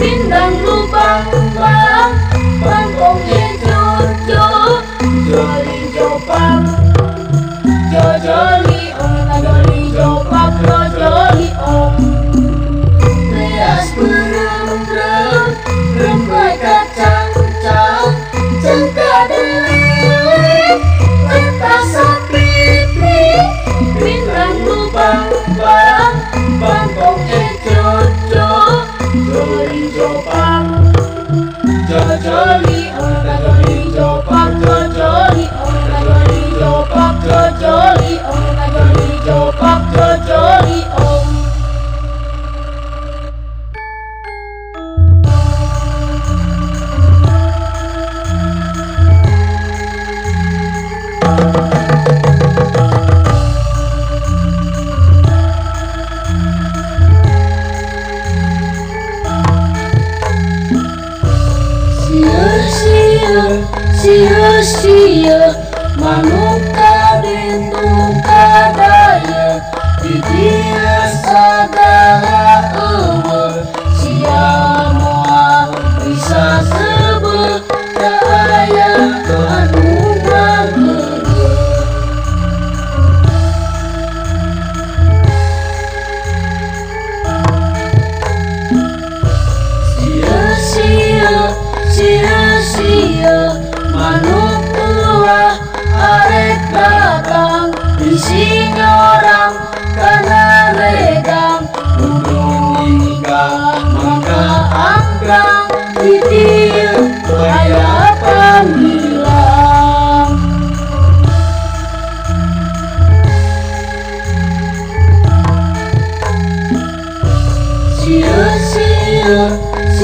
pindang lubang bang bangkong jojo joli jopang jojoli om joli jopak jojoli om beas berem rempai kacang cengka delilit petasan pipi pindang lubang bang bangkong jojo joli jopang jojoli om joli jopak jojoli om joli jopak jojoli om joli jopak jojoli om sia-sia manuk kadindung kadaya di dia sadaya sia moal bisa sebut daya anu ngageugeut sia-sia manuk ulah arek dagang bisi orang kana regang ulun nikah mangga anggang di dieu aya panggilan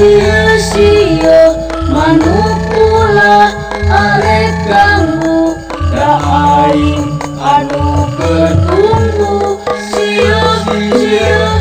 sia-sia manuk ulah arek ganggu da aing anu ketunggu sia-sia.